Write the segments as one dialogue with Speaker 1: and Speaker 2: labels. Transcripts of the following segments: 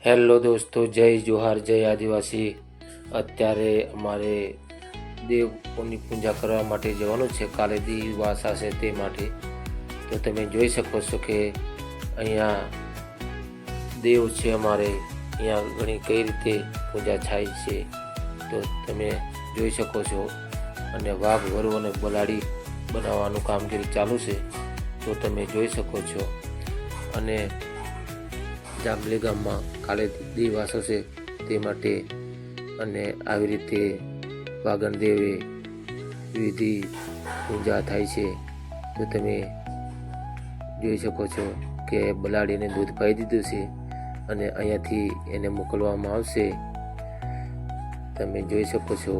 Speaker 1: Hello દોસ્તો, જય જોહાર, જય આદિવાસી। અત્યારે અમારે દેવોની પૂજા કરવા માટે જવાનું છે। કાલે દિવાસા છે તે માટે તો તમે જોઈ શકો છો કે અહીંયા દેવ છે અમારે। અહીંયા ઘણી કઈ રીતે પૂજા થાય છે તો તમે જોઈ શકો છો। અને વાઘ વરુ અને બલાડી બનાવવાનું કામગીરી ચાલુ છે તો તમે જોઈ શકો છો। અને જાંબલી ગામમાં કાલે દિવાસો છે તે માટે અને આવી રીતે વાગણ દેવે વિધિ પૂજા થાય છે તો તમે જોઈ શકો છો કે બલાડીને દૂધ પાઈ દીધું છે અને અહીંયાથી એને મોકલવામાં આવશે। તમે જોઈ શકો છો।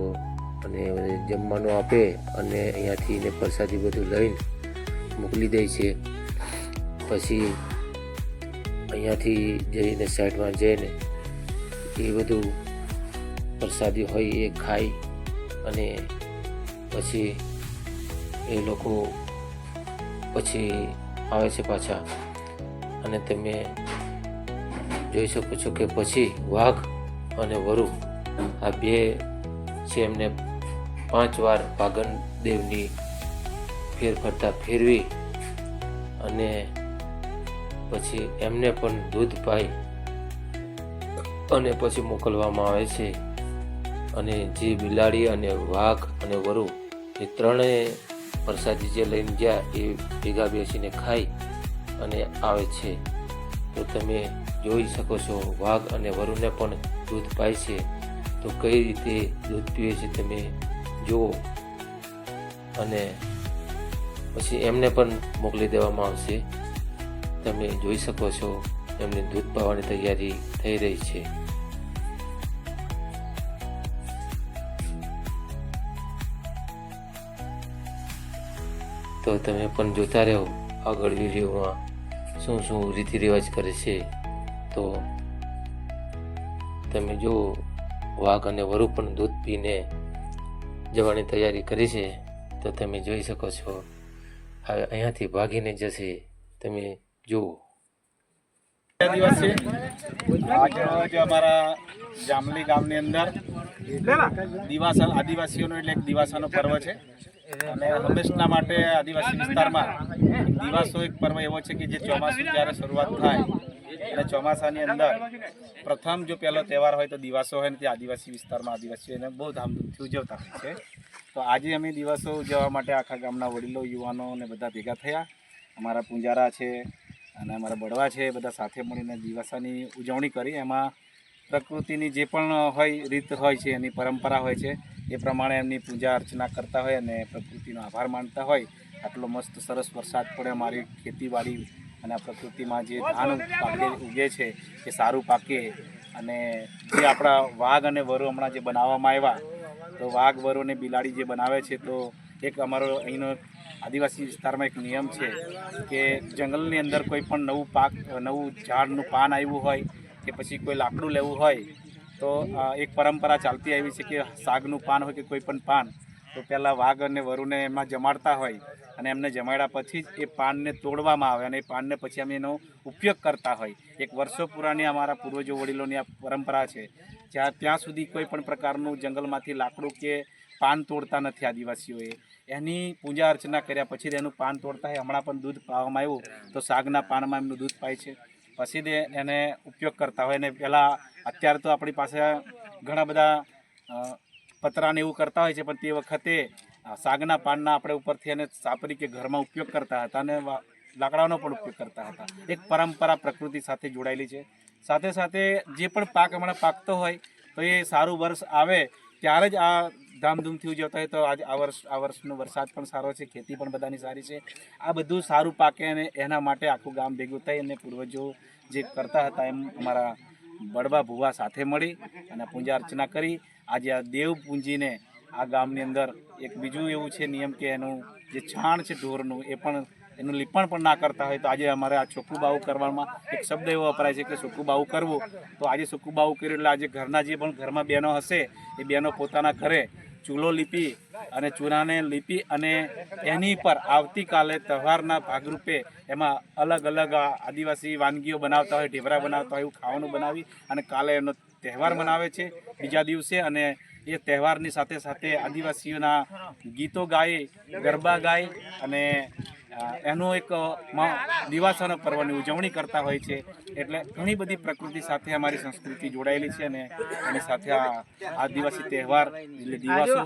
Speaker 1: અને જમવાનું આપે અને અહીંયાથી એને પ્રસાદી બધું લઈને મોકલી દે છે। પછી અહીંયાથી જઈને સાઈડમાં જઈને એ બધું પ્રસાદી હોય એ ખાઈ અને પછી એ લોકો પછી આવે છે પાછા। અને તમે જોઈ શકો છો કે પછી વાઘ અને વરુ આ બે છે એમને 5 વાર વાગણ દેવની ફેરફરતા ફેરવી અને પછી એમને પણ દૂધ પાઈ અને પછી મોકલવામાં આવે છે। અને જે બિલાડી અને વાઘ અને વરુ એ ત્રણેય પ્રસાદી જે લઈને ગયા એ ભેગા બેસીને ખાઈ અને આવે છે તો તમે જોઈ શકો છો। વાઘ અને વરુને પણ દૂધ પાય છે તો કઈ રીતે દૂધ પીવે છે તમે જુઓ। અને પછી એમને પણ મોકલી દેવામાં આવશે। તમે જોઈ શકો છો એમને દૂધ પાવાની તૈયારી થઈ રહી છે। તો તમે પણ જોતા રહો આગળ વિડીયોમાં શું શું રીતિ રિવાજ કરે છે તો તમે જો વાઘ અને વરુ પણ દૂધ પીને જવાની તૈયારી કરી છે તો તમે જોઈ શકો છો। હવે અહીંયાથી ભાગીને જશે તમે જુઓ।
Speaker 2: आज हमारा जामली गाम ની અંદર દિવાસા આદિવાસીઓનો એટલે એક દિવાસાનો પર્વ છે અને હંમેશના માટે આદિવાસી વિસ્તારમાં દિવાસો એક પર્વ એવો છે કે જે ચોમાસું જ્યારે શરૂઆત થાય અને ચોમાસાની અંદર પ્રથમ જો પહેલો તહેવાર હોય તો દિવાસો હોય ને તે આદિવાસી વિસ્તારમાં આદિવાસીઓ એને બહુ ધામધૂમથી ઉજવતા હોય છે। તો આજે અમે દિવાસો ઉજવવા માટે આખા ગામના વડીલો યુવાનો અને બધા ભેગા થયા। અમારા પૂંજારા છે અને અમારા બળવા છે બધા સાથે મળીને દિવાસાની ઉજવણી કરી। એમાં પ્રકૃતિની જે પણ હોય રીત હોય છે એની પરંપરા હોય છે એ પ્રમાણે એમની પૂજા અર્ચના કરતા હોય અને પ્રકૃતિનો આભાર માનતા હોય। આટલો મસ્ત સરસ વરસાદ પડે અમારી ખેતીવાડી અને આ પ્રકૃતિમાં જે ધાન પાકે ઉગે છે એ સારું પાકે। અને જે આપણા વાઘ અને વરુ હમણાં જે બનાવવામાં આવ્યા તો વાઘ વરુ અને બિલાડી જે બનાવે છે તો એક અમારો અહીંનો આદિવાસી વિસ્તારમાં એક નિયમ છે કે જંગલની અંદર કોઈ પણ નવું ઝાડનું પાન આવ્યું હોય કે પછી કોઈ લાકડું લેવું હોય તો એક પરંપરા ચાલતી આવી છે કે સાગનું પાન હોય કે કોઈ પણ પાન તો પહેલાં વાઘ અને વરુને એમાં જમાડતા હોય અને એમને જમાડ્યા પછી જ એ પાનને તોડવામાં આવે અને એ પાનને પછી અમે એનો ઉપયોગ કરતા હોય। એક વર્ષો પુરાની અમારા પૂર્વજો વડીલોની આ પરંપરા છે। ત્યાં સુધી કોઈ પણ પ્રકારનું જંગલમાંથી લાકડું કે પાન તોડતા નથી આદિવાસીઓએ। એની પૂજા અર્ચના કર્યા પછી જ એનું પાન તોડતા હોય। હમણાં પણ દૂધ પાવામાં આવ્યું તો સાગના પાનમાં એમનું દૂધ પાય છે પછી જ એને ઉપયોગ કરતા હોય। ને પહેલાં અત્યારે તો આપણી પાસે ઘણા બધા પતરાને એવું કરતા હોય છે પણ તે વખતે સાગના પાનના આપણે ઉપરથી એને સાપરી કે ઘરમાં ઉપયોગ કરતા હતા અને લાકડાનો પણ ઉપયોગ કરતા હતા। એક પરંપરા પ્રકૃતિ સાથે જોડાયેલી છે। સાથે સાથે જે પણ પાક હમણાં પાકતો હોય તો એ સારું વર્ષ આવે ત્યારે જ આ ધામધૂમથી ઉજવતા હોય। તો આજે આ વર્ષનો વરસાદ પણ સારો છે, ખેતી પણ બધાની સારી છે। આ બધું સારું પાકે અને એના માટે આખું ગામ ભેગું થઈ અને પૂર્વજો જે કરતા હતા એમ અમારા બળવા ભુવા સાથે મળી અને પૂજા અર્ચના કરી। આજે આ દેવ પૂંજીને આ ગામની અંદર એક બીજું એવું છે નિયમ કે એનું જે છાણ છે ઢોરનું એ પણ એનું લીપણ પણ ના કરતા હોય તો આજે અમારે આ ચોખ્ખું બાવું કરવામાં એક શબ્દ એવો વપરાય છે કે ચોખ્ખું બાવું કરવું। તો આજે ચોખ્ખું બાવું કર્યું એટલે આજે ઘરના જે પણ ઘરમાં બહેનો હશે એ બહેનો પોતાના ઘરે ચૂલો લીપી અને ચૂલાને લીપી અને એની પર આવતીકાલે તહેવારના ભાગરૂપે એમાં અલગ અલગ આદિવાસી વાનગીઓ બનાવતા હોય, ઢેબરા બનાવતા હોય એવું ખાવાનું બનાવી અને કાલે એનો તહેવાર મનાવે છે બીજા દિવસે. અને એ તહેવારની સાથે સાથે આદિવાસીઓના ગીતો ગાય, ગરબા ગાય અને એનો એક દિવાસાના પર્વની ઉજવણી કરતા હોય છે. એટલે ઘણી બધી પ્રકૃતિ સાથે અમારી સંસ્કૃતિ જોડાયેલી છે અને એની સાથે આ આદિવાસી તહેવાર એટલે દિવાસો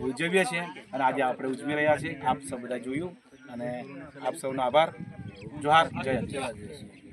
Speaker 2: ઉજવીએ છીએ અને આજે આપણે ઉજવી રહ્યા છીએ. આપ સૌ બધા જોયું અને આપ સૌનો આભાર. જોહાર, જય આદિવાસી.